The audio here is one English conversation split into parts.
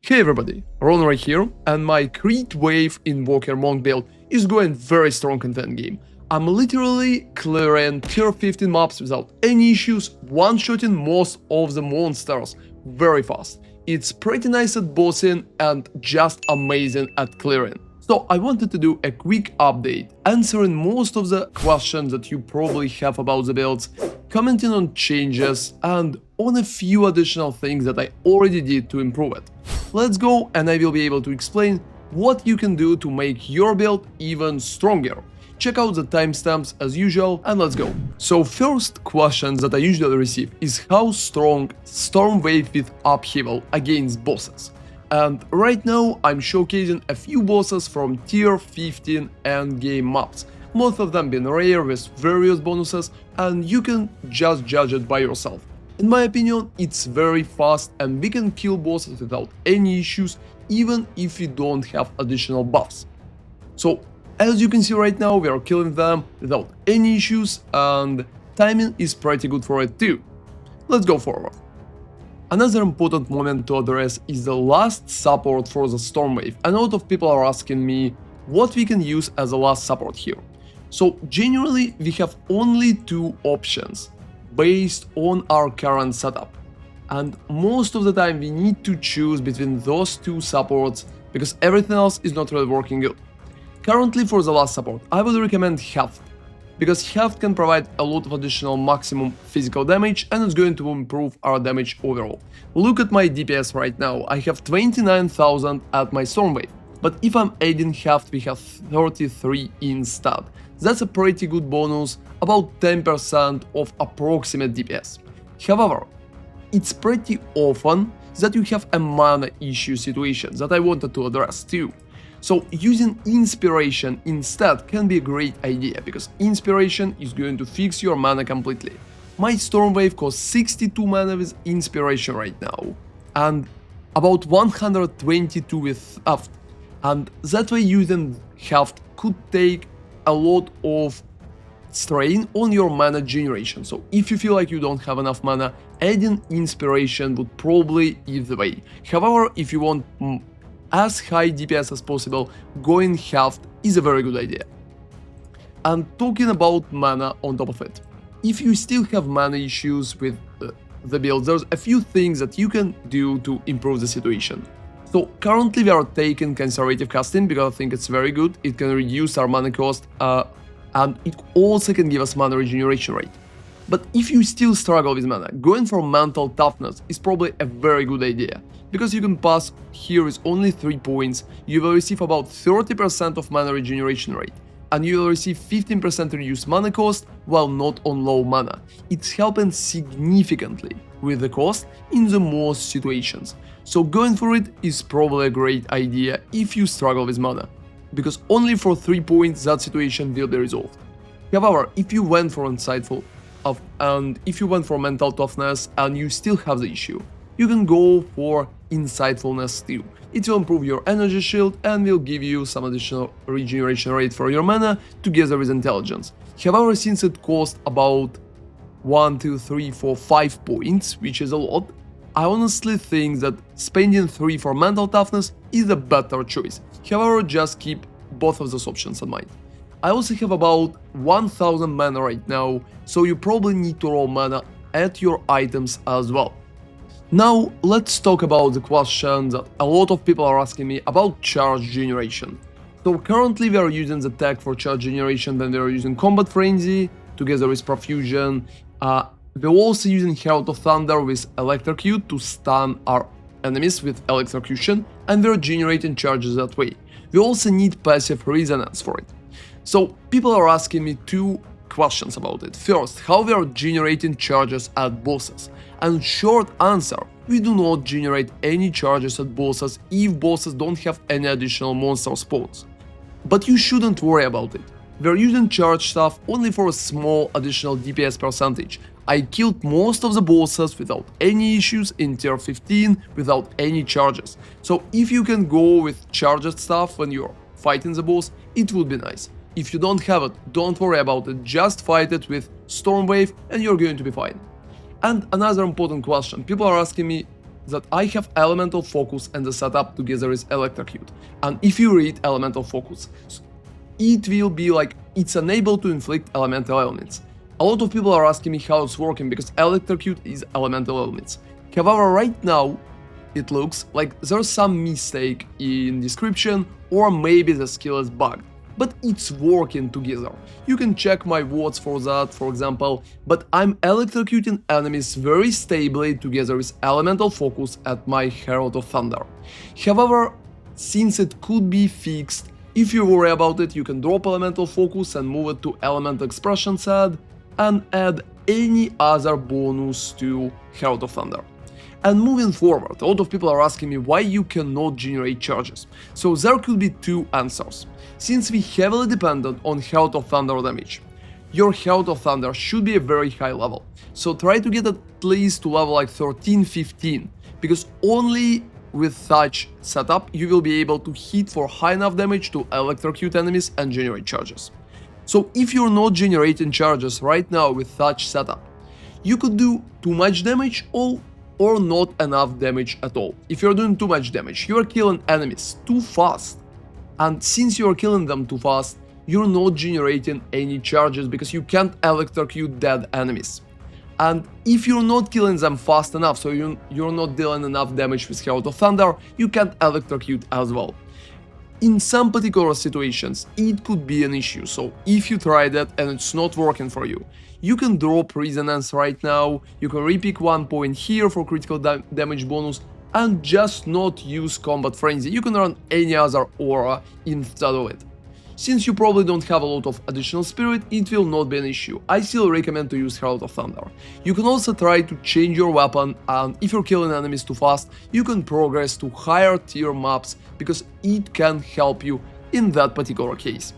Hey everybody, ronarray here, and my Crit Wave Invoker Monk build is going very strong in the endgame. I'm literally clearing tier 15 maps without any issues, one-shotting most of the monsters very fast. It's pretty nice at bossing and just amazing at clearing. So I wanted to do a quick update, answering most of the questions that you probably have about the builds, commenting on changes, and on a few additional things that I already did to improve it. Let's go, and I will be able to explain what you can do to make your build even stronger. Check out the timestamps as usual, and let's go. So first question that I usually receive is how strong Storm Wave with Upheaval against bosses. And right now I'm showcasing a few bosses from tier 15 endgame maps, most of them being rare with various bonuses, and you can just judge it by yourself. In my opinion, it's very fast and we can kill bosses without any issues, even if we don't have additional buffs. So as you can see right now, we are killing them without any issues, and timing is pretty good for it too. Let's go forward. Another important moment to address is the last support for the Storm Wave, and a lot of people are asking me what we can use as a last support here. So generally we have only two options based on our current setup, and most of the time we need to choose between those two supports because everything else is not really working good. Currently for the last support I would recommend Heft, because Heft can provide a lot of additional maximum physical damage and it's going to improve our damage overall. Look at my DPS right now, I have 29,000 at my Storm Wave, but if I'm adding Heft we have 33 instead. That's a pretty good bonus, about 10% of approximate DPS. However, it's pretty often that you have a mana issue situation that I wanted to address too. So using Inspiration instead can be a great idea, because Inspiration is going to fix your mana completely. My Storm Wave costs 62 mana with Inspiration right now, and about 122 with Heft, and that way using Heft could take a lot of strain on your mana generation. So if you feel like you don't have enough mana, adding Inspiration would probably ease the way. However, if you want as high DPS as possible, going Heft is a very good idea. And talking about mana on top of it, if you still have mana issues with the build, there's a few things that you can do to improve the situation. So currently we are taking conservative casting because I think it's very good, it can reduce our mana cost and it also can give us mana regeneration rate. But if you still struggle with mana, going for mental toughness is probably a very good idea, because you can pass here with only 3 points, you will receive about 30% of mana regeneration rate, and you will receive 15% reduced mana cost while not on low mana. It's helping significantly with the cost in the most situations, so going for it is probably a great idea if you struggle with mana, because only for 3 points that situation will be resolved. However, if you went for Insightful, and if you went for Mental Toughness and you still have the issue, you can go for Insightfulness too. It will improve your energy shield and will give you some additional regeneration rate for your mana together with Intelligence. However, since it costs about 1, 2, 3, 4, 5 points, which is a lot, I honestly think that spending 3 for Mental Toughness is a better choice. However, just keep both of those options in mind. I also have about 1000 mana right now, so you probably need to roll mana at your items as well. Now let's talk about the question that a lot of people are asking me about charge generation. So currently we are using the tech for charge generation when we are using Combat Frenzy together with Profusion. We're also using Herald of Thunder with Electrocute to stun our enemies with Electrocution, and we're generating charges that way. We also need passive resonance for it. So people are asking me two questions about it. First, how we are generating charges at bosses. And short answer, we do not generate any charges at bosses if bosses don't have any additional monster spawns. But you shouldn't worry about it. We're using charge stuff only for a small additional DPS percentage. I killed most of the bosses without any issues in tier 15 without any charges. So if you can go with charged stuff when you're fighting the boss, it would be nice. If you don't have it, don't worry about it, just fight it with Storm Wave and you're going to be fine. And another important question, people are asking me that I have Elemental Focus and the setup together is Electrocute. And if you read Elemental Focus, it will be like it's unable to inflict elemental elements. A lot of people are asking me how it's working because Electrocute is elemental elements. However, right now it looks like there's some mistake in description or maybe the skill is bugged. But it's working together. You can check my words for that, for example, but I'm electrocuting enemies very stably together with Elemental Focus at my Herald of Thunder. However, since it could be fixed, if you worry about it, you can drop Elemental Focus and move it to Elemental Expression set and add any other bonus to Herald of Thunder. And moving forward, a lot of people are asking me why you cannot generate charges. So there could be two answers. Since we heavily dependent on Herald of Thunder damage, your Herald of Thunder should be a very high level. So try to get at least to level like 13-15, because only with such setup you will be able to hit for high enough damage to electrocute enemies and generate charges. So if you're not generating charges right now with such setup, you could do too much damage or not enough damage at all. If you're doing too much damage, you are killing enemies too fast. And since you are killing them too fast, you're not generating any charges because you can't electrocute dead enemies. And if you're not killing them fast enough, so you're not dealing enough damage with Herald of Thunder, you can't electrocute as well. In some particular situations, it could be an issue, so if you try that and it's not working for you, you can drop Resonance right now, you can repick 1 point here for critical damage bonus, and just not use Combat Frenzy, you can run any other aura instead of it. Since you probably don't have a lot of additional spirit, it will not be an issue. I still recommend to use Herald of Thunder. You can also try to change your weapon, and if you're killing enemies too fast, you can progress to higher tier maps, because it can help you in that particular case.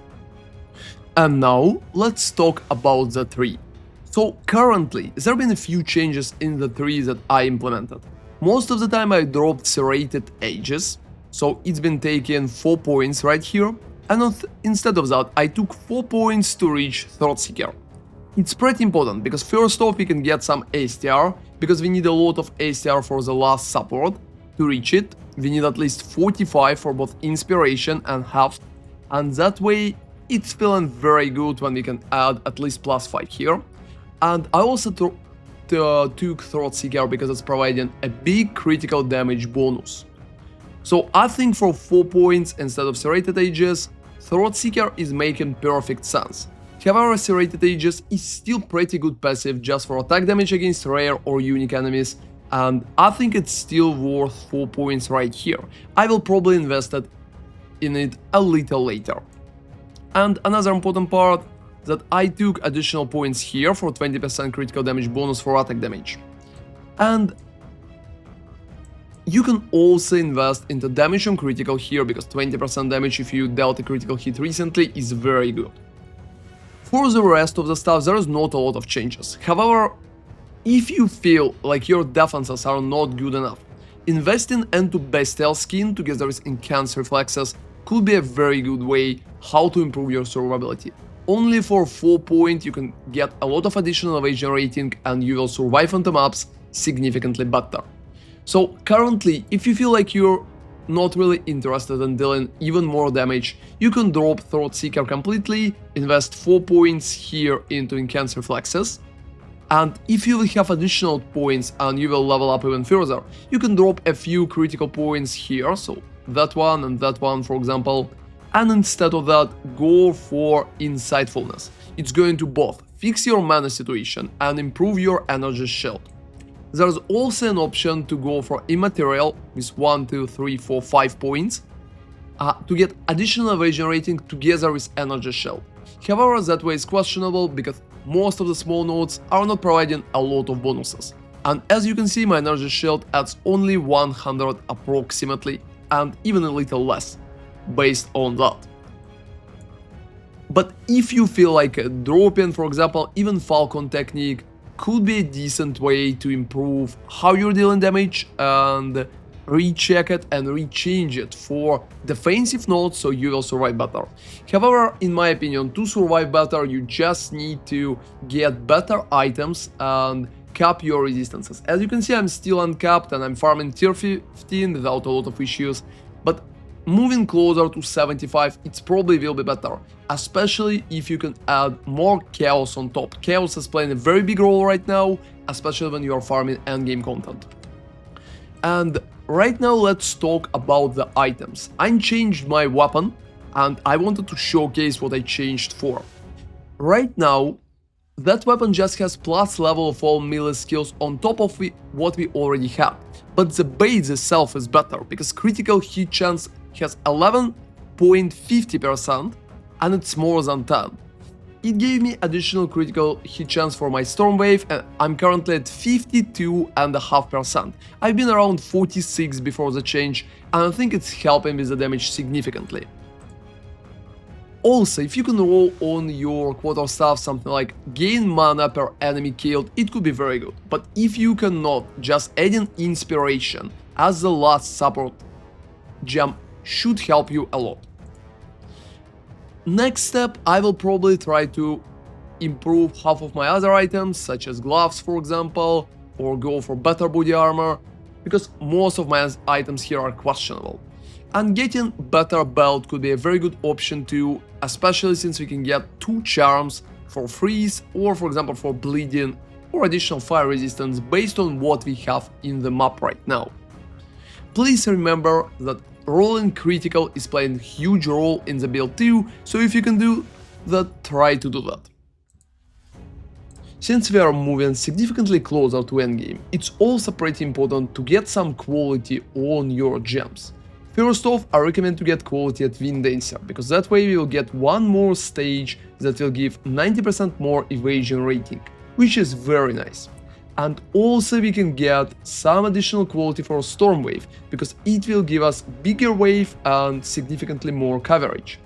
And now, let's talk about the tree. So currently, there have been a few changes in the tree that I implemented. Most of the time I dropped serrated edges, so it's been taking 4 points right here. And instead of that, I took 4 points to reach Throatseeker. It's pretty important, because first off we can get some ASTR, because we need a lot of ASTR for the last support. To reach it, we need at least 45 for both Inspiration and Heft, and that way it's feeling very good when we can add at least +5 here. And I also took Throatseeker because it's providing a big critical damage bonus. So I think for 4 points instead of serrated edges, Throatseeker is making perfect sense. However, serrated edges is still pretty good passive just for attack damage against rare or unique enemies, and I think it's still worth 4 points right here. I will probably invest in it a little later. And another important part, that I took additional points here for 20% critical damage bonus for attack damage. And you can also invest into damage on critical here, because 20% damage if you dealt a critical hit recently is very good. For the rest of the stuff, there is not a lot of changes. However, if you feel like your defenses are not good enough, investing into Bestial Skin together with Enhanced Reflexes could be a very good way how to improve your survivability. Only for 4 points you can get a lot of additional evasion rating and you will survive on the maps significantly better. So currently, if you feel like you're not really interested in dealing even more damage, you can drop Throatseeker completely, invest 4 points here into Enhanced Reflexes, and if you will have additional points and you will level up even further, you can drop a few critical points here, so that one and that one for example, and instead of that, go for Insightfulness. It's going to both fix your mana situation and improve your energy shield. There's also an option to go for Immaterial with 1, 2, 3, 4, 5 points to get additional evasion rating together with energy shield. However, that way is questionable because most of the small nodes are not providing a lot of bonuses. And as you can see, my energy shield adds only 100 approximately, and even a little less based on that. But if you feel like dropping, for example, even Falcon technique could be a decent way to improve how you're dealing damage and recheck it and rechange it for defensive nodes so you will survive better. However, in my opinion, to survive better, you just need to get better items and cap your resistances. As you can see, I'm still uncapped and I'm farming tier 15 without a lot of issues, but moving closer to 75, it probably will be better, especially if you can add more chaos on top. Chaos is playing a very big role right now, especially when you are farming endgame content. And right now let's talk about the items. I changed my weapon and I wanted to showcase what I changed for. Right now, that weapon just has plus level of all melee skills on top of what we already had. But the base itself is better, because critical hit chance has 11.50% and it's more than 10. It gave me additional critical hit chance for my storm wave and I'm currently at 52.5%. I've been around 46 before the change and I think it's helping with the damage significantly. Also, if you can roll on your quarterstaff something like gain mana per enemy killed, it could be very good. But if you cannot, just adding inspiration as the last support gem should help you a lot. Next step, I will probably try to improve half of my other items, such as gloves for example, or go for better body armor, because most of my items here are questionable. And getting better belt could be a very good option too, especially since we can get 2 charms for freeze or for example for bleeding or additional fire resistance based on what we have in the map right now. Please remember that rolling critical is playing a huge role in the build too, so if you can do that, try to do that. Since we are moving significantly closer to endgame, it's also pretty important to get some quality on your gems. First off, I recommend to get quality at Wind Dancer, because that way we will get one more stage that will give 90% more evasion rating, which is very nice. And also we can get some additional quality for Storm Wave, because it will give us bigger wave and significantly more coverage.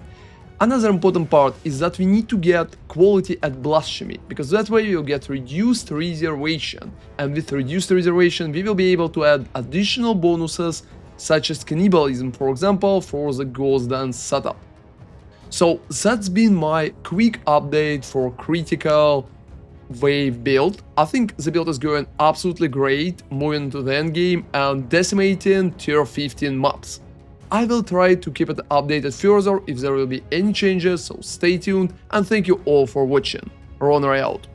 Another important part is that we need to get quality at Blasphemy, because that way we will get reduced reservation, and with reduced reservation we will be able to add additional bonuses such as cannibalism, for example, for the Ghost Dance setup. So that's been my quick update for critical wave build. I think the build is going absolutely great, moving to the endgame and decimating tier 15 maps. I will try to keep it updated further if there will be any changes, so stay tuned and thank you all for watching. ronarray out.